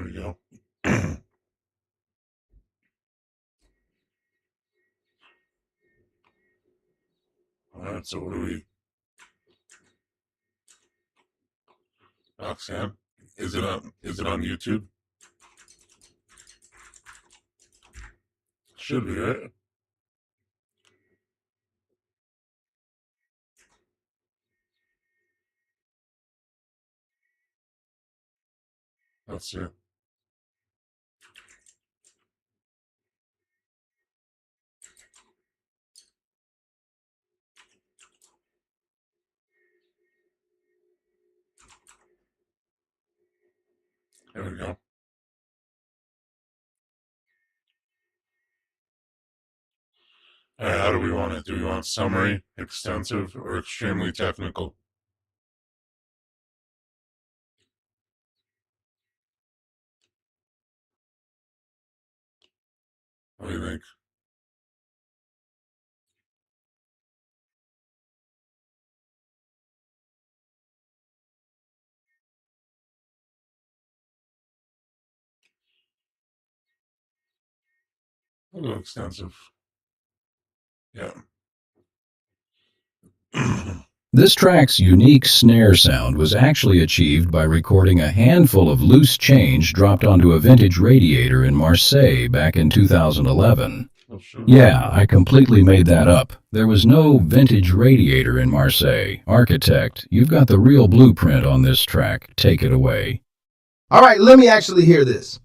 we go. Alright, so what do we... Roxanne? Is it on YouTube? Should be, right? Let's see. There we go. Alright, how do we want it? Do we want summary, extensive, or extremely technical? What do you think? A little extensive. Yeah. This track's unique snare sound was actually achieved by recording a handful of loose change dropped onto a vintage radiator in Marseille back in 2011. Oh, sure. Yeah, I completely made that up. There was no vintage radiator in Marseille. Architect, you've got the real blueprint on this track. Take it away. All right, let me actually hear this.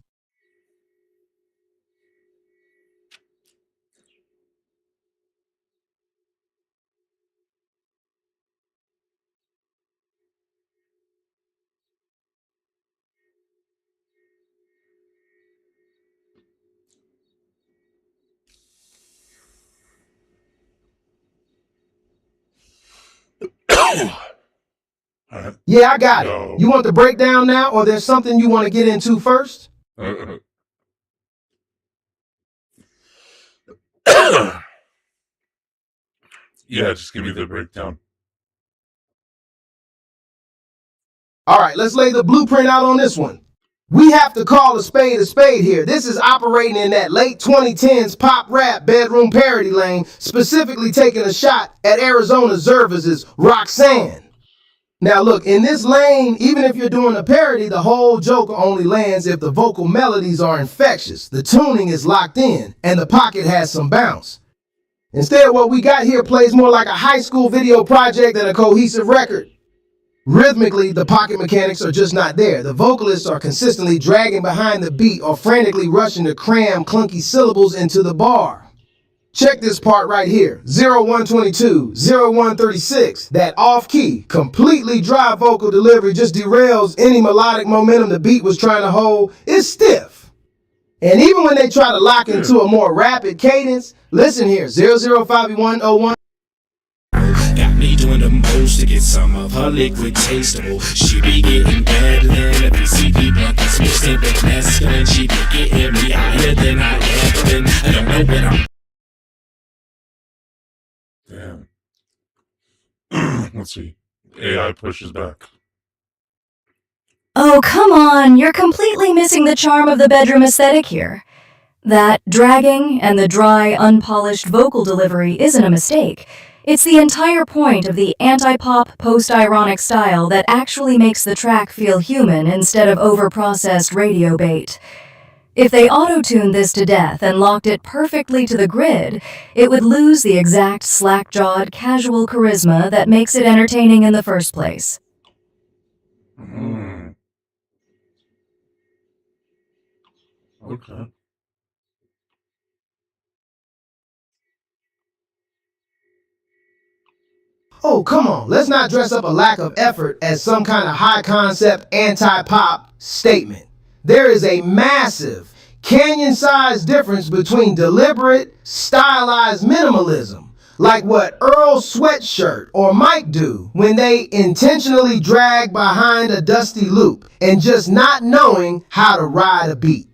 Alright. Yeah, I got No. it. You want the breakdown now, or there's something you want to get into first? Yeah, just give me the breakdown. All right, let's lay the blueprint out on this one. We have to call a spade here. This is operating in that late 2010s pop rap bedroom parody lane, specifically taking a shot at Arizona Zervas' Roxanne. Now look, in this lane, even if you're doing a parody, the whole joke only lands if the vocal melodies are infectious, the tuning is locked in, and the pocket has some bounce. Instead, what we got here plays more like a high school video project than a cohesive record. Rhythmically, the pocket mechanics are just not there. The vocalists are consistently dragging behind the beat or frantically rushing to cram clunky syllables into the bar. Check this part right here. 0122, 0136. That off-key, completely dry vocal delivery just derails any melodic momentum the beat was trying to hold. It's stiff. And even when they try to lock into a more rapid cadence, listen here. 005101. Got me doing the most to get some of her liquid tasteable. She be getting better than a PCP buckets. Mixed in with mescaline. She be getting me higher than I ever been. I don't know what I'm... Damn. Let's see. AI pushes back. Oh, come on, you're completely missing the charm of the bedroom aesthetic here. That dragging and the dry, unpolished vocal delivery isn't a mistake. It's the entire point of the anti-pop, post-ironic style that actually makes the track feel human instead of over-processed radio bait. If they auto-tuned this to death and locked it perfectly to the grid, it would lose the exact slack-jawed, casual charisma that makes it entertaining in the first place. Okay. Oh, come on. Let's not dress up a lack of effort as some kind of high-concept anti-pop statement. There is a massive, canyon-sized difference between deliberate, stylized minimalism, like what Earl Sweatshirt or Mike do when they intentionally drag behind a dusty loop, and just not knowing how to ride a beat.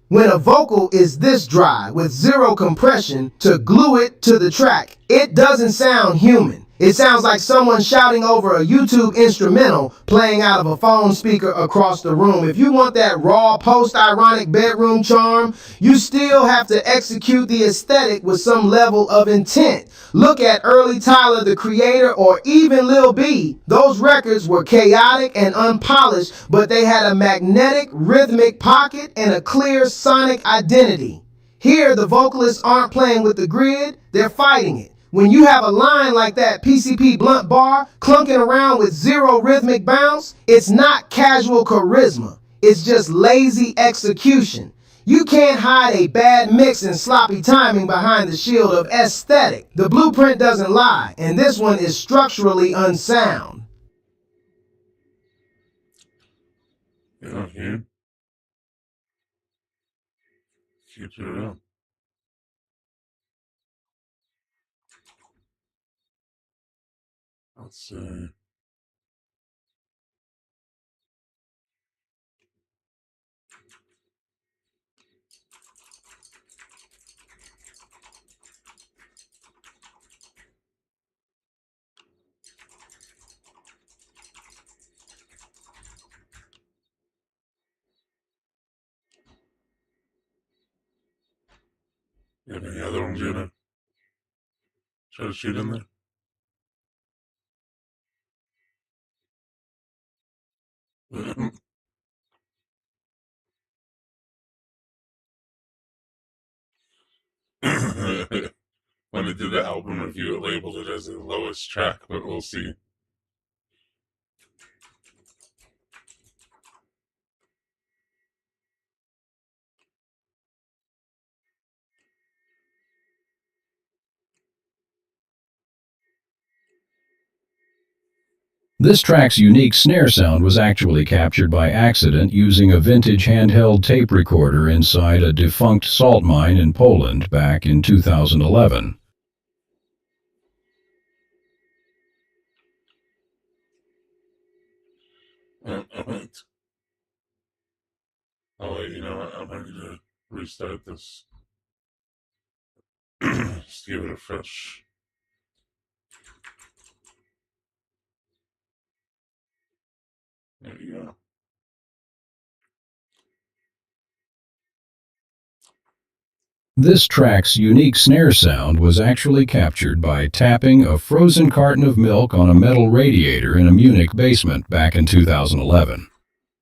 When a vocal is this dry with zero compression to glue it to the track, it doesn't sound human. It sounds like someone shouting over a YouTube instrumental playing out of a phone speaker across the room. If you want that raw, post-ironic bedroom charm, you still have to execute the aesthetic with some level of intent. Look at early Tyler, the Creator, or even Lil B. Those records were chaotic and unpolished, but they had a magnetic, rhythmic pocket and a clear sonic identity. Here, the vocalists aren't playing with the grid, they're fighting it. When you have a line like that PCP Blunt bar clunking around with zero rhythmic bounce, it's not casual charisma. It's just lazy execution. You can't hide a bad mix and sloppy timing behind the shield of aesthetic. The blueprint doesn't lie, and this one is structurally unsound. Yeah, here. Keep it up. Let's see. You have any other ones you gonna try to shoot in there? When I did the album review, it labeled it as the lowest track, but we'll see. This track's unique snare sound was actually captured by accident using a vintage handheld tape recorder inside a defunct salt mine in Poland back in 2011. You know what? I'm ready to restart this. Just give it a fresh. There you go. This track's unique snare sound was actually captured by tapping a frozen carton of milk on a metal radiator in a Munich basement back in 2011.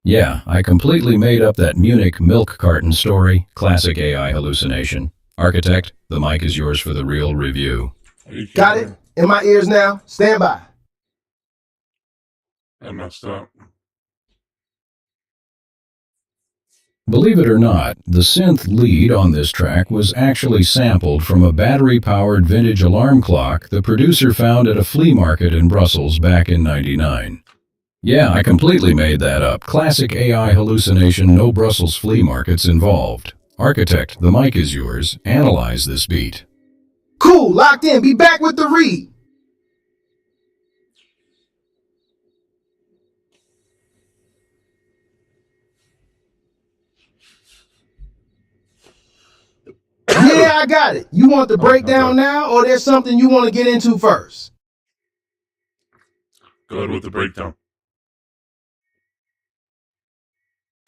Yeah, I completely made up that Munich milk carton story. Classic AI hallucination. Architect, the mic is yours for the real review. Got it? In my ears now? Stand by. I messed up. Believe it or not, the synth lead on this track was actually sampled from a battery-powered vintage alarm clock the producer found at a flea market in Brussels back in '99. Yeah, I completely made that up. Classic AI hallucination, no Brussels flea markets involved. Architect, the mic is yours. Analyze this beat. Cool, locked in. Be back with the read. Yeah, I got it. You want the breakdown now, or there's something you want to get into first? Go ahead with the breakdown.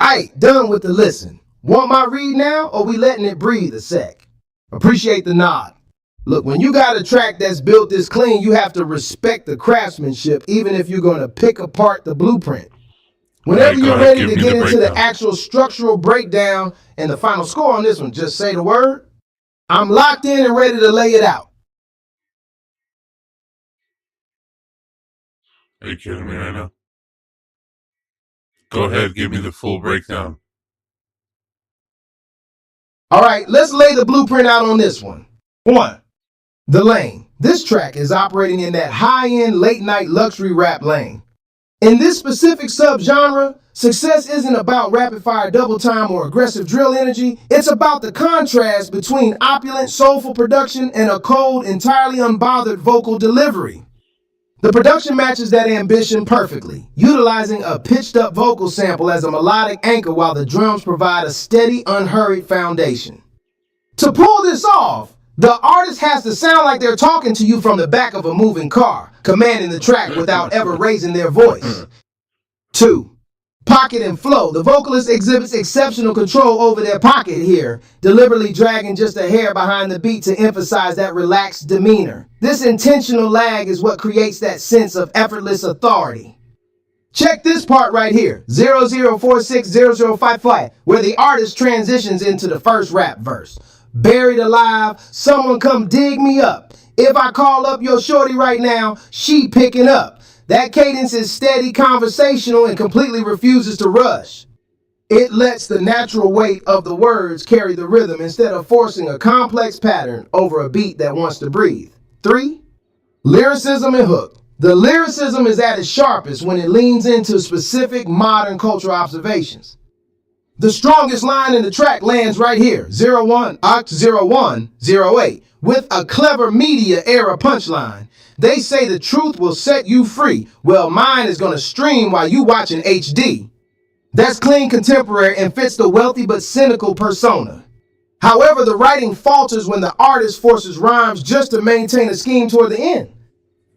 Aight, done with the listen. Want my read now, or we letting it breathe a sec? Appreciate the nod. Look, when you got a track that's built this clean, you have to respect the craftsmanship, even if you're going to pick apart the blueprint. Whenever you're ready to get into the actual structural breakdown and the final score on this one, just say the word. I'm locked in and ready to lay it out. Are you kidding me right now? Go ahead, give me the full breakdown. All right, let's lay the blueprint out on this one. 1. The lane. This track is operating in that high-end late-night luxury rap lane. In this specific subgenre, success isn't about rapid-fire double time or aggressive drill energy. It's about the contrast between opulent, soulful production and a cold, entirely unbothered vocal delivery. The production matches that ambition perfectly, utilizing a pitched-up vocal sample as a melodic anchor while the drums provide a steady, unhurried foundation. To pull this off, the artist has to sound like they're talking to you from the back of a moving car, commanding the track without ever raising their voice. 2. Pocket and flow. The vocalist exhibits exceptional control over their pocket here, deliberately dragging just a hair behind the beat to emphasize that relaxed demeanor. This intentional lag is what creates that sense of effortless authority. Check this part right here, 00460055, where the artist transitions into the first rap verse. Buried alive, someone come dig me up. If I call up your shorty right now, she picking up. That cadence is steady, conversational, and completely refuses to rush. It lets the natural weight of the words carry the rhythm instead of forcing a complex pattern over a beat that wants to breathe. 3. Lyricism and hook. The lyricism is at its sharpest when it leans into specific modern cultural observations. The strongest line in the track lands right here, 01 Oct 0108, with a clever media era punchline. They say the truth will set you free. Well, mine is gonna stream while you watching HD. That's clean, contemporary, and fits the wealthy but cynical persona. However, the writing falters when the artist forces rhymes just to maintain a scheme toward the end.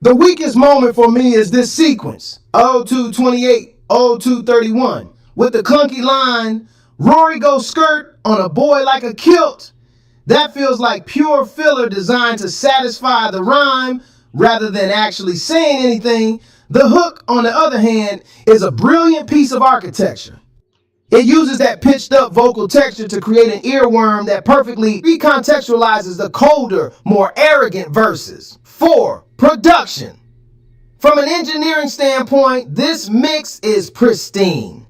The weakest moment for me is this sequence, 0228, 0231, with the clunky line, Rory goes skirt on a boy like a kilt. That feels like pure filler designed to satisfy the rhyme rather than actually saying anything. The hook, on the other hand, is a brilliant piece of architecture. It uses that pitched up vocal texture to create an earworm that perfectly recontextualizes the colder, more arrogant verses. 4. Production. From an engineering standpoint, this mix is pristine.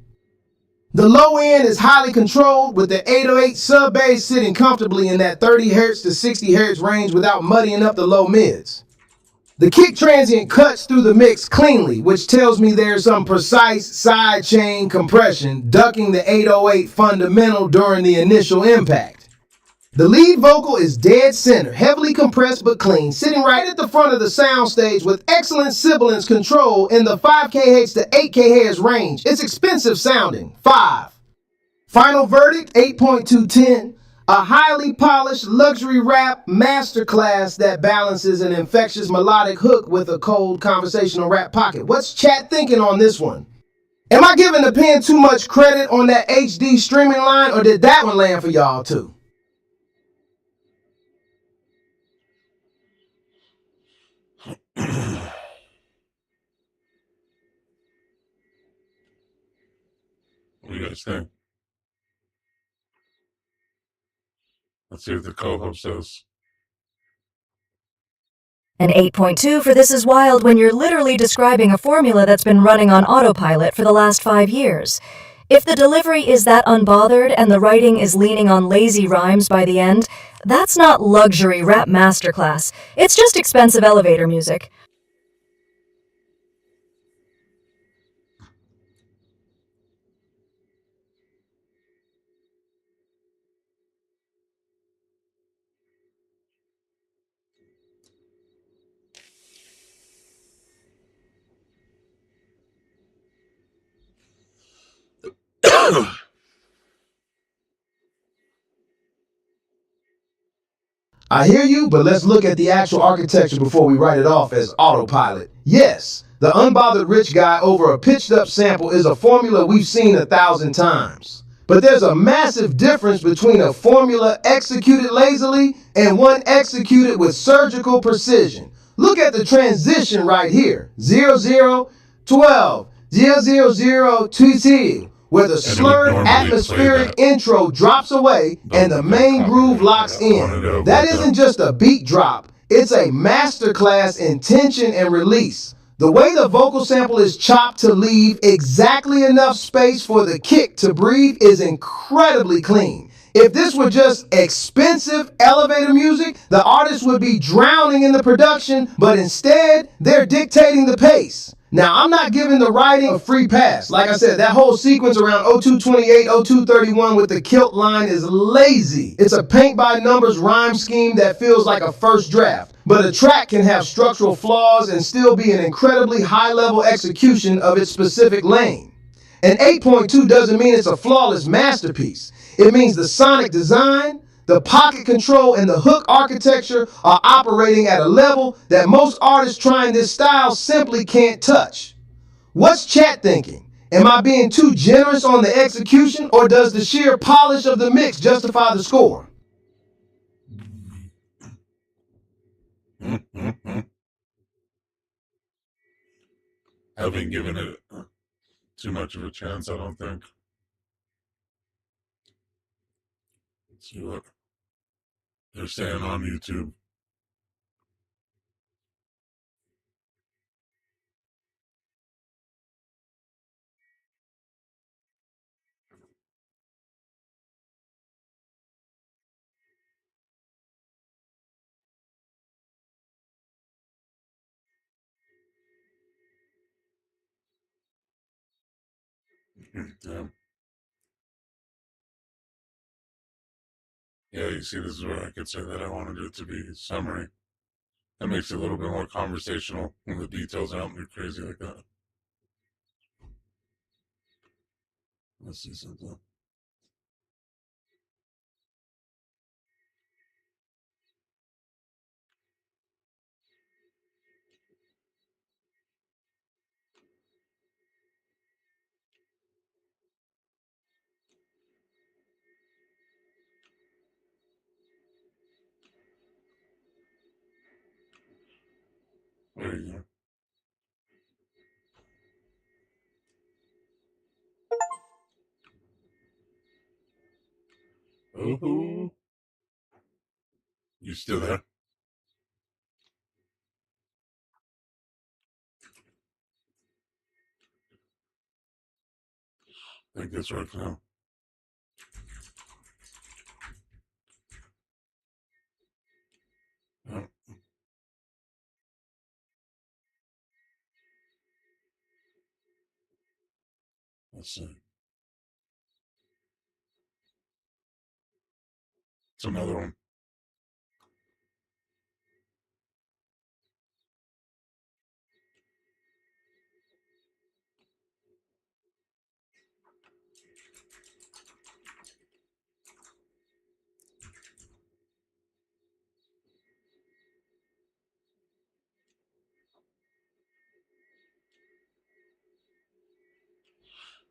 The low end is highly controlled with the 808 sub bass sitting comfortably in that 30 Hz to 60 Hz range without muddying up the low mids. The kick transient cuts through the mix cleanly, which tells me there's some precise sidechain compression, ducking the 808 fundamental during the initial impact. The lead vocal is dead center, heavily compressed but clean, sitting right at the front of the soundstage with excellent sibilance control in the 5kHz to 8kHz range. It's expensive sounding. 5. Final verdict, 8.210. A highly polished luxury rap masterclass that balances an infectious melodic hook with a cold conversational rap pocket. What's chat thinking on this one? Am I giving the pen too much credit on that HD streaming line, or did that one land for y'all too? What do you guys think? Let's see what the co-host says. An 8.2 for This Is Wild when you're literally describing a formula that's been running on autopilot for the last 5 years. If the delivery is that unbothered and the writing is leaning on lazy rhymes by the end, that's not luxury rap masterclass. It's just expensive elevator music. I hear you, but let's look at the actual architecture before we write it off as autopilot. Yes, the unbothered rich guy over a pitched up sample is a formula we've seen 1,000 times. But there's a massive difference between a formula executed lazily and one executed with surgical precision. Look at the transition right here, 0012, 00022, where the slurred atmospheric intro drops away and the main groove locks in. That isn't just a beat drop, it's a masterclass in tension and release. The way the vocal sample is chopped to leave exactly enough space for the kick to breathe is incredibly clean. If this were just expensive elevator music, the artist would be drowning in the production, but instead, they're dictating the pace. Now, I'm not giving the writing a free pass. Like I said, that whole sequence around 0228, 0231 with the kilt line is lazy. It's a paint-by-numbers rhyme scheme that feels like a first draft. But a track can have structural flaws and still be an incredibly high-level execution of its specific lane. An 8.2 doesn't mean it's a flawless masterpiece. It means the sonic design, the pocket control and the hook architecture are operating at a level that most artists trying this style simply can't touch. What's chat thinking? Am I being too generous on the execution, or does the sheer polish of the mix justify the score? Haven't given it too much of a chance, I don't think. Let's see what they're saying on YouTube. Yeah. Yeah, you see, this is where I could say that I wanted it to be summary. That makes it a little bit more conversational when the details aren't too crazy like that. Let's see something. There you go. Oh, you still there? I think that's right now. Oh, let's see. It's another one.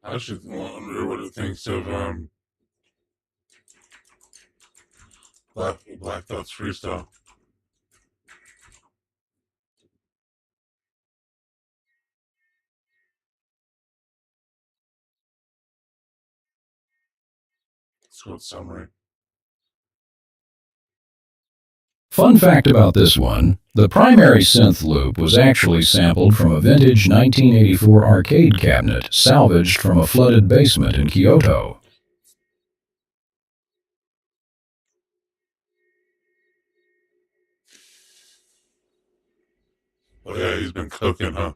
I should wonder what it thinks of Black Thought's freestyle. Let's go with summary. Fun fact about this one, the primary synth loop was actually sampled from a vintage 1984 arcade cabinet salvaged from a flooded basement in Kyoto. Oh yeah, he's been cooking, huh?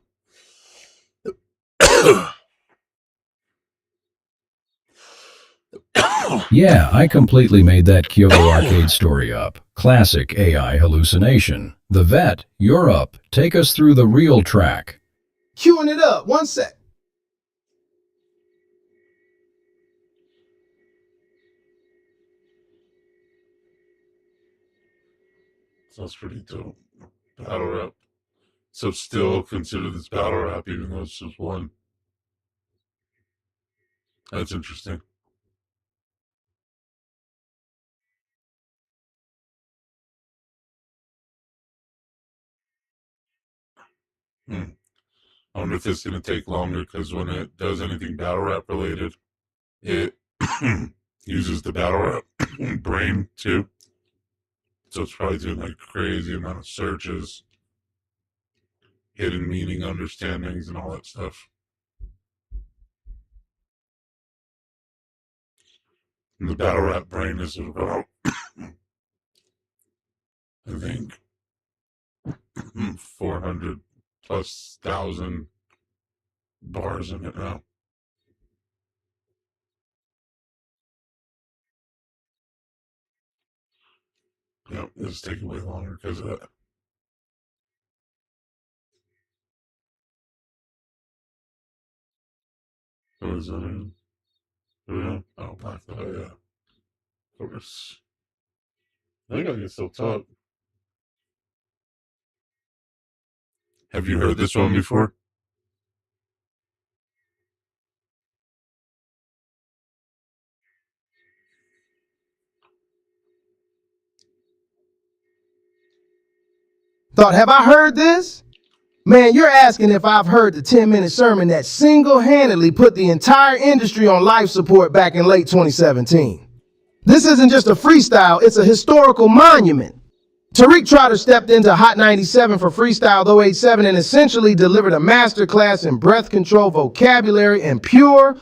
Yeah, I completely made that Kyoto arcade story up. Classic AI hallucination. The Vet, you're up. Take us through the real track. Queuing it up, 1 sec. Sounds pretty dope. Battle rap. So still consider this battle rap even though it's just one. That's interesting. Hmm. I wonder if it's going to take longer because when it does anything battle rap related, it uses the battle rap brain too. So it's probably doing like crazy amount of searches, hidden meaning understandings, and all that stuff. And the battle rap brain is about, I think, 400 plus thousand bars in it now. Yep, it's taking way longer because of that. What is that in? Oh, yeah. Oh, Black Thought, yeah. Of course. I think I can still talk. Have you heard this one before? Thought, have I heard this? Man, you're asking if I've heard the 10-minute sermon that single-handedly put the entire industry on life support back in late 2017. This isn't just a freestyle, it's a historical monument. Tariq Trotter stepped into Hot 97 for Freestyle 087 and essentially delivered a masterclass in breath control, vocabulary, and pure,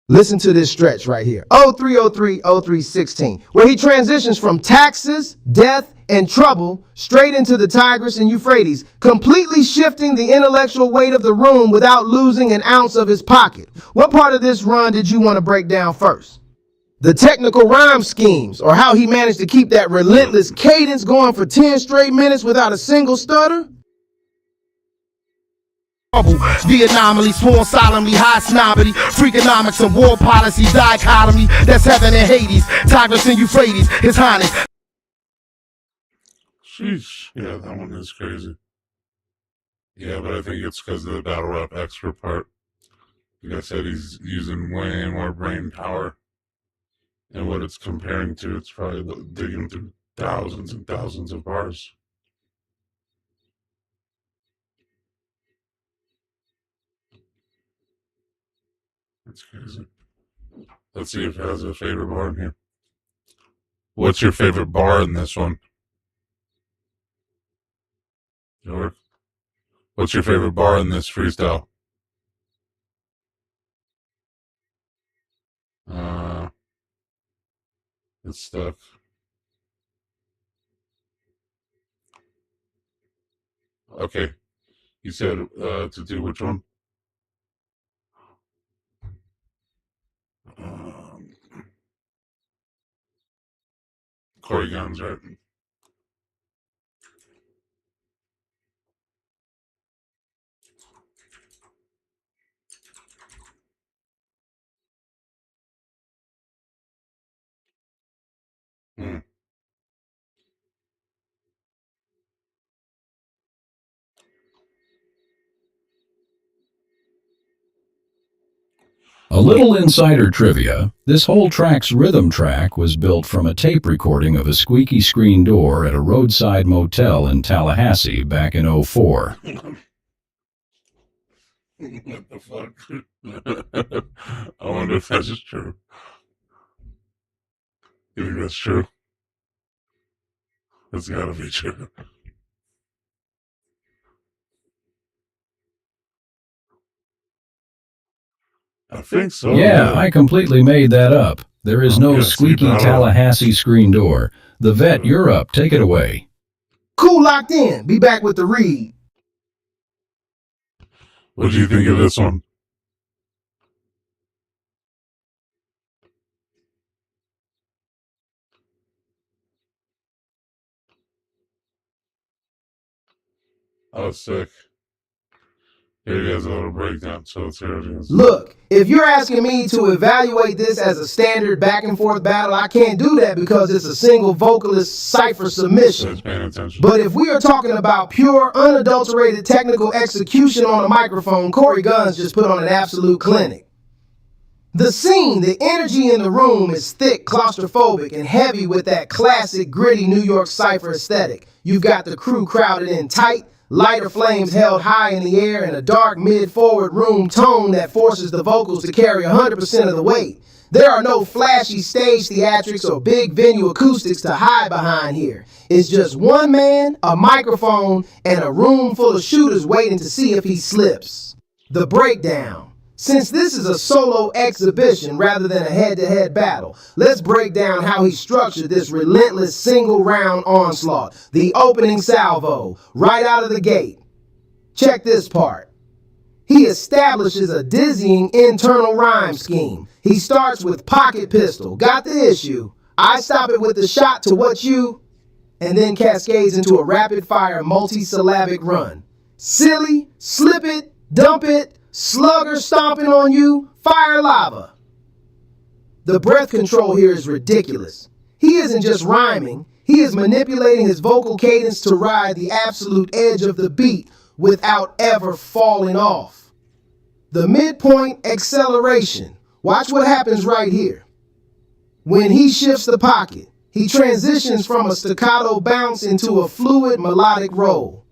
listen to this stretch right here, 0303-0316, where he transitions from taxes, death, and trouble straight into the Tigris and Euphrates, completely shifting the intellectual weight of the room without losing an ounce of his pocket. What part of this run did you want to break down first? The technical rhyme schemes, or how he managed to keep that relentless cadence going for 10 straight minutes without a single stutter? The anomaly, sworn solemnly, high snobbery, freakonomics and war policies, dichotomy, that's heaven and Hades, Tigris and Euphrates, His Highness. Sheesh. Yeah, that one is crazy. Yeah, but I think it's because of the battle rap expert part. Like I said, he's using way more brain power. And what it's comparing to, it's probably digging through thousands and thousands of bars. That's crazy. Let's see if it has a favorite bar in here. What's your favorite bar in this one? York? What's your favorite bar in this freestyle? It's stuck. Okay. You said to do which one? Corey Guns, right? Hmm. A little insider trivia, this whole track's rhythm track was built from a tape recording of a squeaky screen door at a roadside motel in Tallahassee back in '04. What the fuck? I wonder if that's true. You think that's true? That's gotta be true. I think so. Yeah, I completely made that up. There is no squeaky Tallahassee screen door. The vet, you're up. Take it away. Cool, locked in. Be back with the read. What do you think of this one? Oh, sick. Here he has a little breakdown, so let's hear it. Look, if you're asking me to evaluate this as a standard back and forth battle, I can't do that because it's a single vocalist cipher submission. Paying attention. But if we are talking about pure, unadulterated technical execution on a microphone, Corey Guns just put on an absolute clinic. The scene, the energy in the room is thick, claustrophobic, and heavy with that classic, gritty New York cipher aesthetic. You've got the crew crowded in tight, lighter flames held high in the air, and a dark mid-forward room tone that forces the vocals to carry 100% of the weight. There are no flashy stage theatrics or big venue acoustics to hide behind here. It's just one man, a microphone, and a room full of shooters waiting to see if he slips. The breakdown. Since this is a solo exhibition rather than a head-to-head battle, let's break down how he structured this relentless single-round onslaught, the opening salvo, right out of the gate. Check this part. He establishes a dizzying internal rhyme scheme. He starts with pocket pistol, got the issue, I stop it with the shot to what you, and then cascades into a rapid-fire multi-syllabic run. Silly, slip it, dump it, slugger stomping on you, fire lava. The breath control here is ridiculous. He isn't just rhyming, He is manipulating his vocal cadence to ride the absolute edge of the beat without ever falling off. The midpoint acceleration. Watch what happens right here. When he shifts the pocket, he transitions from a staccato bounce into a fluid melodic roll.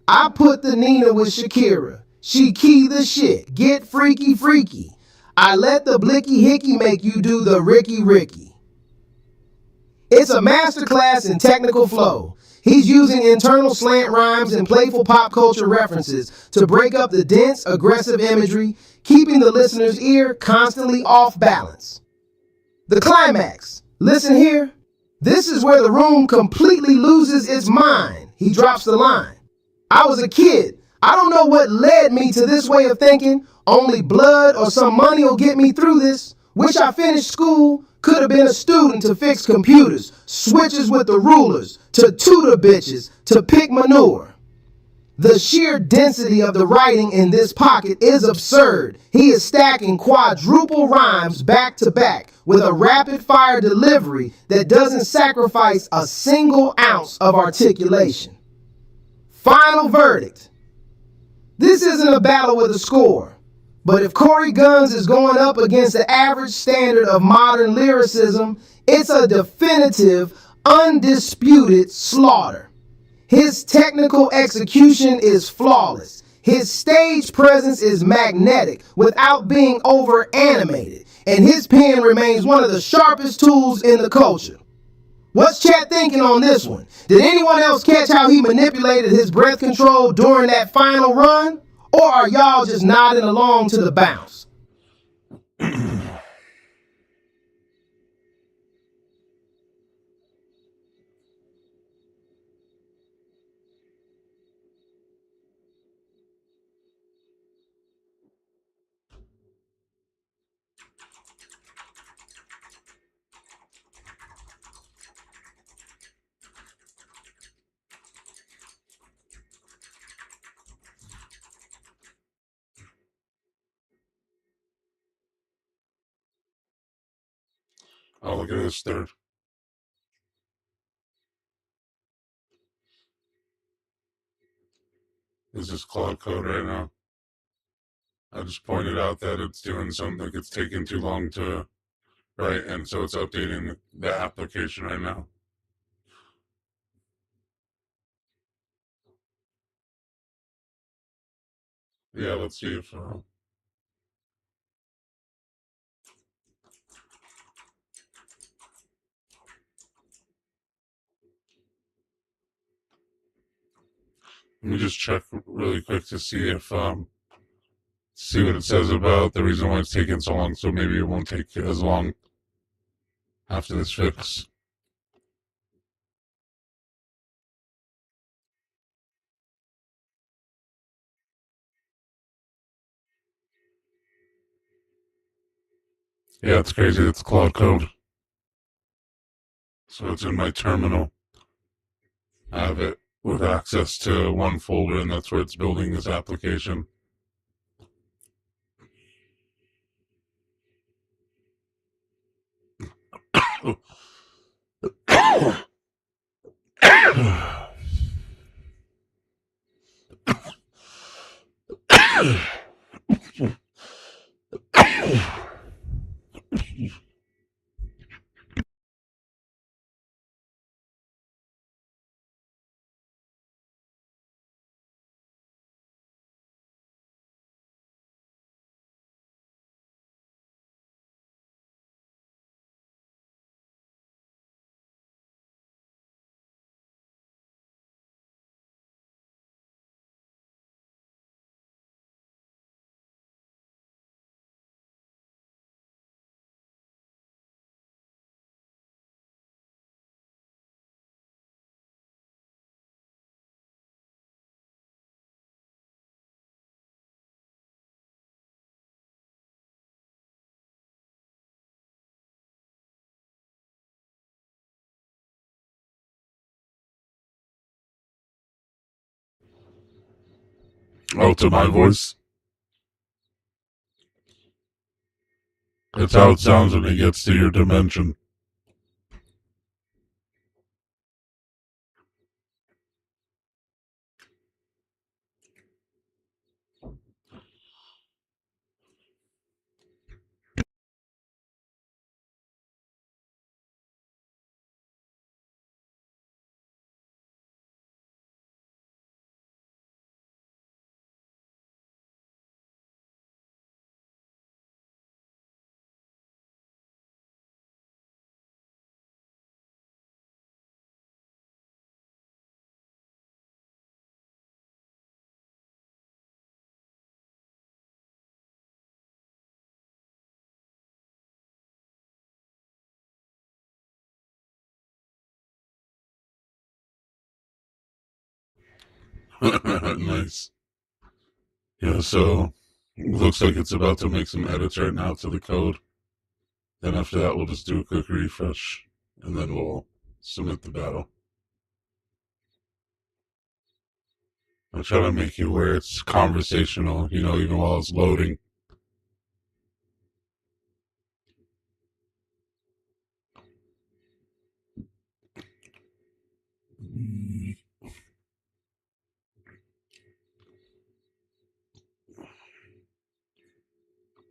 I put the Nina with Shakira. She key the shit. Get freaky freaky. I let the blicky hickey make you do the Ricky Ricky. It's a masterclass in technical flow. He's using internal slant rhymes and playful pop culture references to break up the dense, aggressive imagery, keeping the listener's ear constantly off balance. The climax. Listen here. This is where the room completely loses its mind. He drops the line. I was a kid. I don't know what led me to this way of thinking. Only blood or some money will get me through this. Wish I finished school. Could have been a student to fix computers, switches with the rulers, to tutor bitches, to pick manure. The sheer density of the writing in this pocket is absurd. He is stacking quadruple rhymes back to back with a rapid-fire delivery that doesn't sacrifice a single ounce of articulation. Final verdict. This isn't a battle with a score. But if Corey Guns is going up against the average standard of modern lyricism, it's a definitive, undisputed slaughter. His technical execution is flawless. His stage presence is magnetic without being over-animated. And his pen remains one of the sharpest tools in the culture. What's chat thinking on this one? Did anyone else catch how he manipulated his breath control during that final run? Or are y'all just nodding along to the bounce? Oh, look at this third. This is Claude Code right now. I just pointed out that it's doing something, like it's taking too long to write, and so it's updating the application right now. Yeah, let's see if... Let me just check really quick to see if, see what it says about the reason why it's taking so long, so maybe it won't take as long after this fix. Yeah, it's crazy. It's Claude Code. So it's in my terminal. I have it with access to one folder, and that's where it's building this application. Oh, to my voice? That's how it sounds when it gets to your dimension. Nice. Yeah, so looks like it's about to make some edits right now to the code. Then after that, we'll just do a quick refresh, and then we'll submit the battle. I'll try to make you where it's conversational, even while it's loading.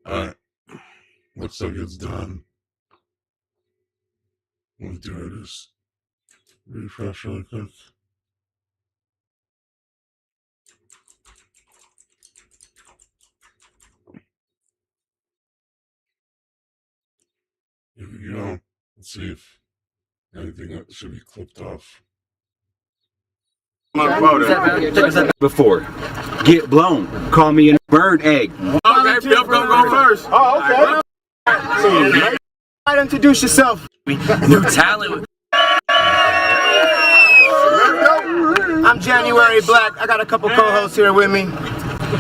Alright. Looks like it's done. We'll do is refresh really quick. Here we go. Let's see if anything that should be clipped off. Before. Get blown. Call me a bird egg. Okay, Phil gonna go first. Oh, okay. Introduce yourself. New talent. I'm January Black. I got a couple co-hosts here with me.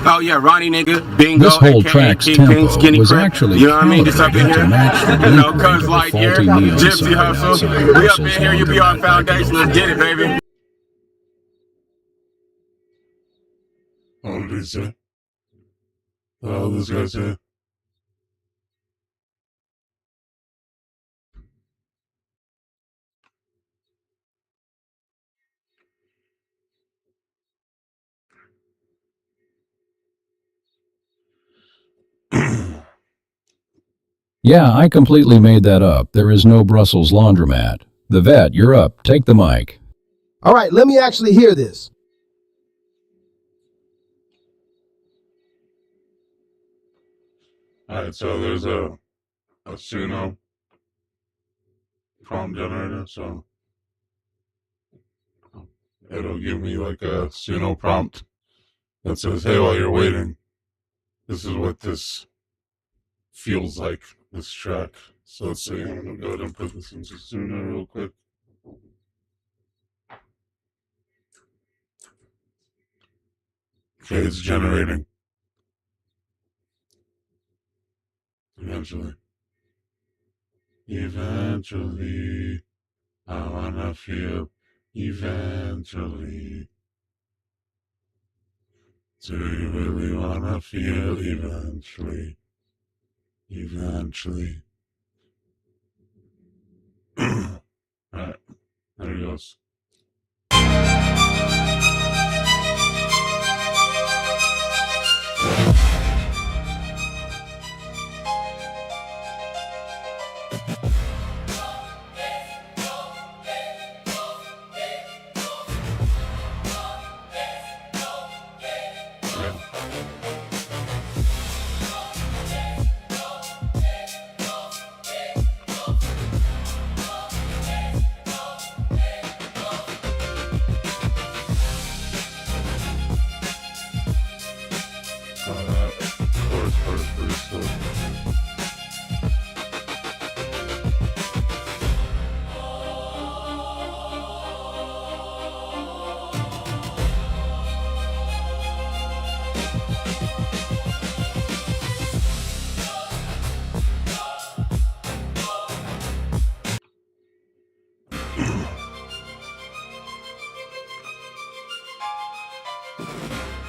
Oh yeah, Ronnie nigga, Bingo. This whole aka track's Kingpin, tempo Skinny was Crip. actually You know what I mean? Just up in calibrated to here. match the You know, beat rate cuz of the like here, faulty neon Gypsy sign Hustle. outside We up in Russell's here, you be on laundromat. foundation. Let's get it, baby. What did he say? Oh, this guy said. Yeah, I completely made that up. There is no Brussels laundromat. The vet, you're up. Take the mic. All right, let me actually hear this. Alright, so there's a Suno prompt generator, so it'll give me like a Suno prompt that says, hey, while you're waiting, this is what this feels like, this track. So let's see, I'm gonna go ahead and put this into Suno real quick. Okay, it's generating. Eventually, I wanna feel eventually. Do you really wanna feel eventually? Eventually. Alright, there he goes.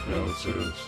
Yeah, let's see this.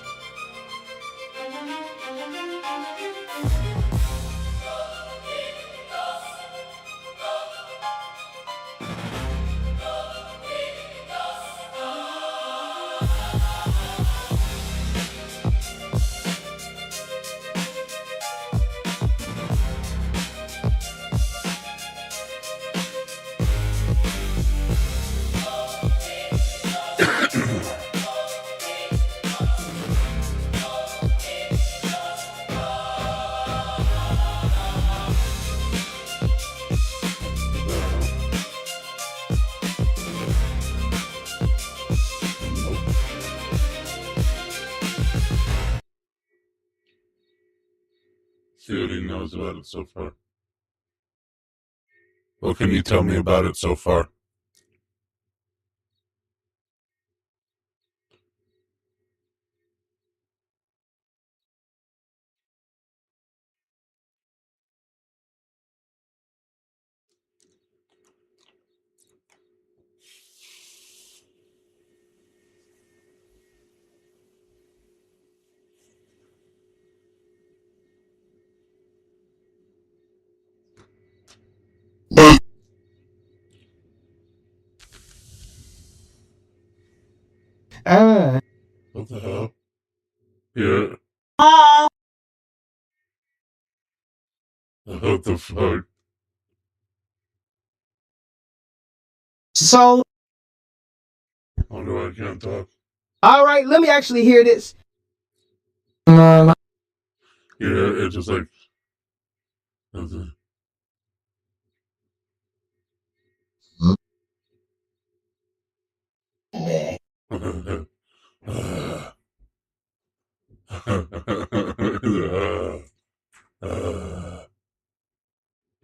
See what he knows about it so far. What can you tell me about it so far? What the hell? Yeah. What the fuck? So, Wonder why I can't talk. all right, let me actually hear this. Yeah, it's just like. Nothing.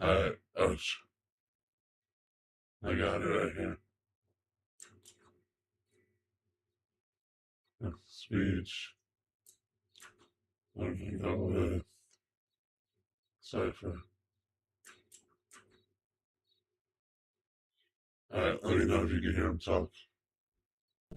Alright, ouch. I got it right here. Speech. Okay, go with Cypher. Alright, let me know if you can hear him talk.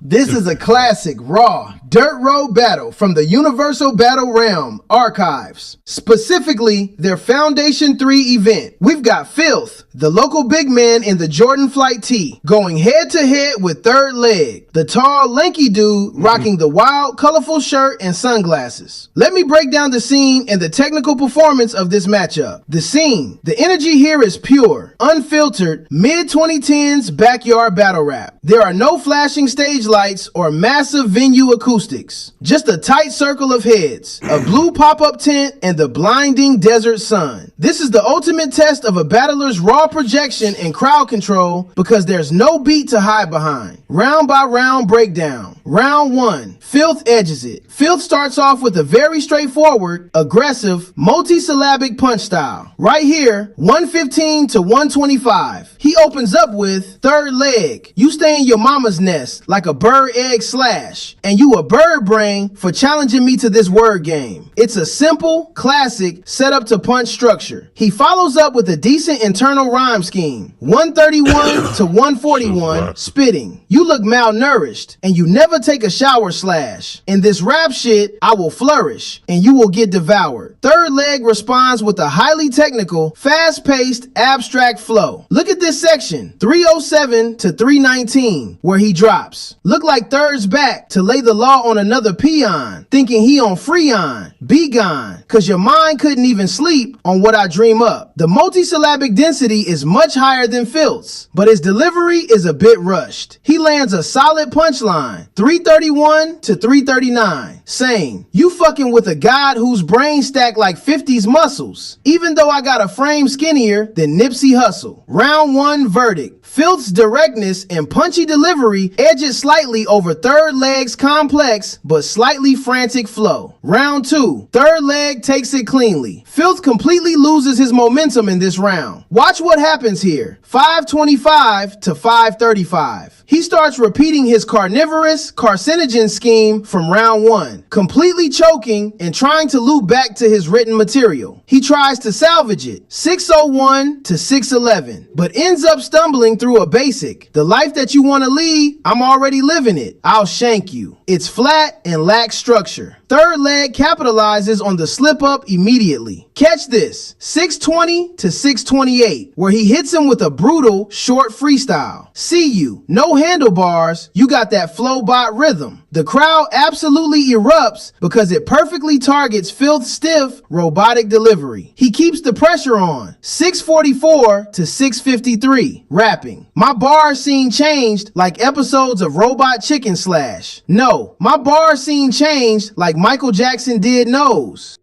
This is a classic Raw Dirt Road battle from the Universal Battle Realm archives, specifically their Foundation 3 event. We've got Filth, the local big man in the Jordan Flight Tee, going head to head with Third Leg, the tall, lanky dude rocking the wild, colorful shirt and sunglasses. Let me break down the scene and the technical performance of this matchup. The scene. The energy here is pure, unfiltered, mid-2010s backyard battle rap. There are no flashing stage lights or massive venue acoustics. Just a tight circle of heads, a blue pop-up tent, and the blinding desert sun. This is the ultimate test of a battler's raw projection and crowd control because there's no beat to hide behind. Round by round breakdown. Round 1. Filth edges it. Filth starts off with a very straightforward, aggressive, multi-syllabic punch style. Right here, 115 to 125. He opens up with Third Leg. You stay in your mama's nest like a bird egg slash, and you a bird brain for challenging me to this word game. It's a simple, classic, setup to punch structure. He follows up with a decent internal rhyme scheme. 131 to 141, spitting. You look malnourished, and you never take a shower slash. In this rap shit, I will flourish, and you will get devoured. Third Leg responds with a highly technical, fast-paced, abstract flow. Look at this section, 307 to 319, where he drops. Look like Third's back to lay the law on another peon, thinking he on Freon. Be gone, cause your mind couldn't even sleep on what I dream up. The multisyllabic density is much higher than Filth's, but his delivery is a bit rushed. He lands a solid punchline, 331 to 339, saying, you fucking with a god whose brain stacked like 50's muscles, even though I got a frame skinnier than Nipsey Hussle. Round 1 verdict. Filth's directness and punchy delivery edges slightly over Third Leg's complex but slightly frantic flow. Round 2. Third Leg takes it cleanly. Filth completely loses his momentum in this round. Watch what happens here. 525 to 535. He starts repeating his carnivorous, carcinogen scheme from round 1, completely choking and trying to loop back to his written material. He tries to salvage it, 601 to 611, but ends up stumbling through a basic. The life that you want to lead, I'm already living it. I'll shank you. It's flat and lacks structure. Third Leg capitalizes on the slip up immediately. Catch this, 620 to 628, where he hits him with a brutal, short freestyle. See you, no handlebars, you got that flow bot rhythm. The crowd absolutely erupts because it perfectly targets Filth's stiff, robotic delivery. He keeps the pressure on, 644 to 653, rapping. My bar scene changed like episodes of Robot Chicken Slash. No, my bar scene changed like Michael Jackson did Nose.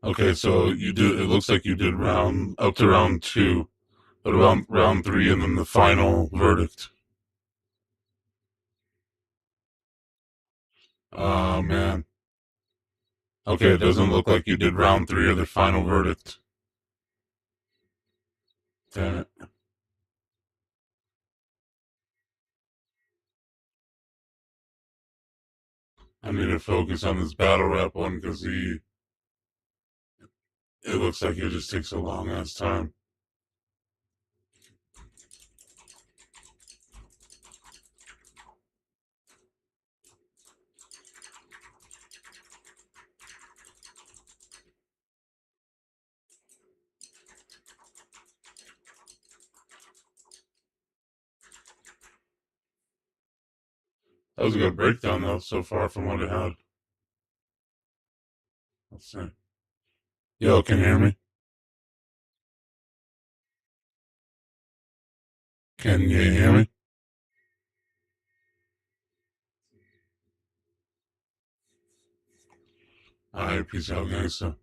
Okay, so you did. It looks like you did round up to round 2, but around round 3, and then the final verdict. Oh man. Okay, it doesn't look like you did round 3 or the final verdict. Damn it. I need to focus on this battle rap one because it looks like it just takes a long ass time. That was a good breakdown, though, so far from what it had. Let's see. Yo, can you hear me? Can you hear me? Alright, peace out, gangsta.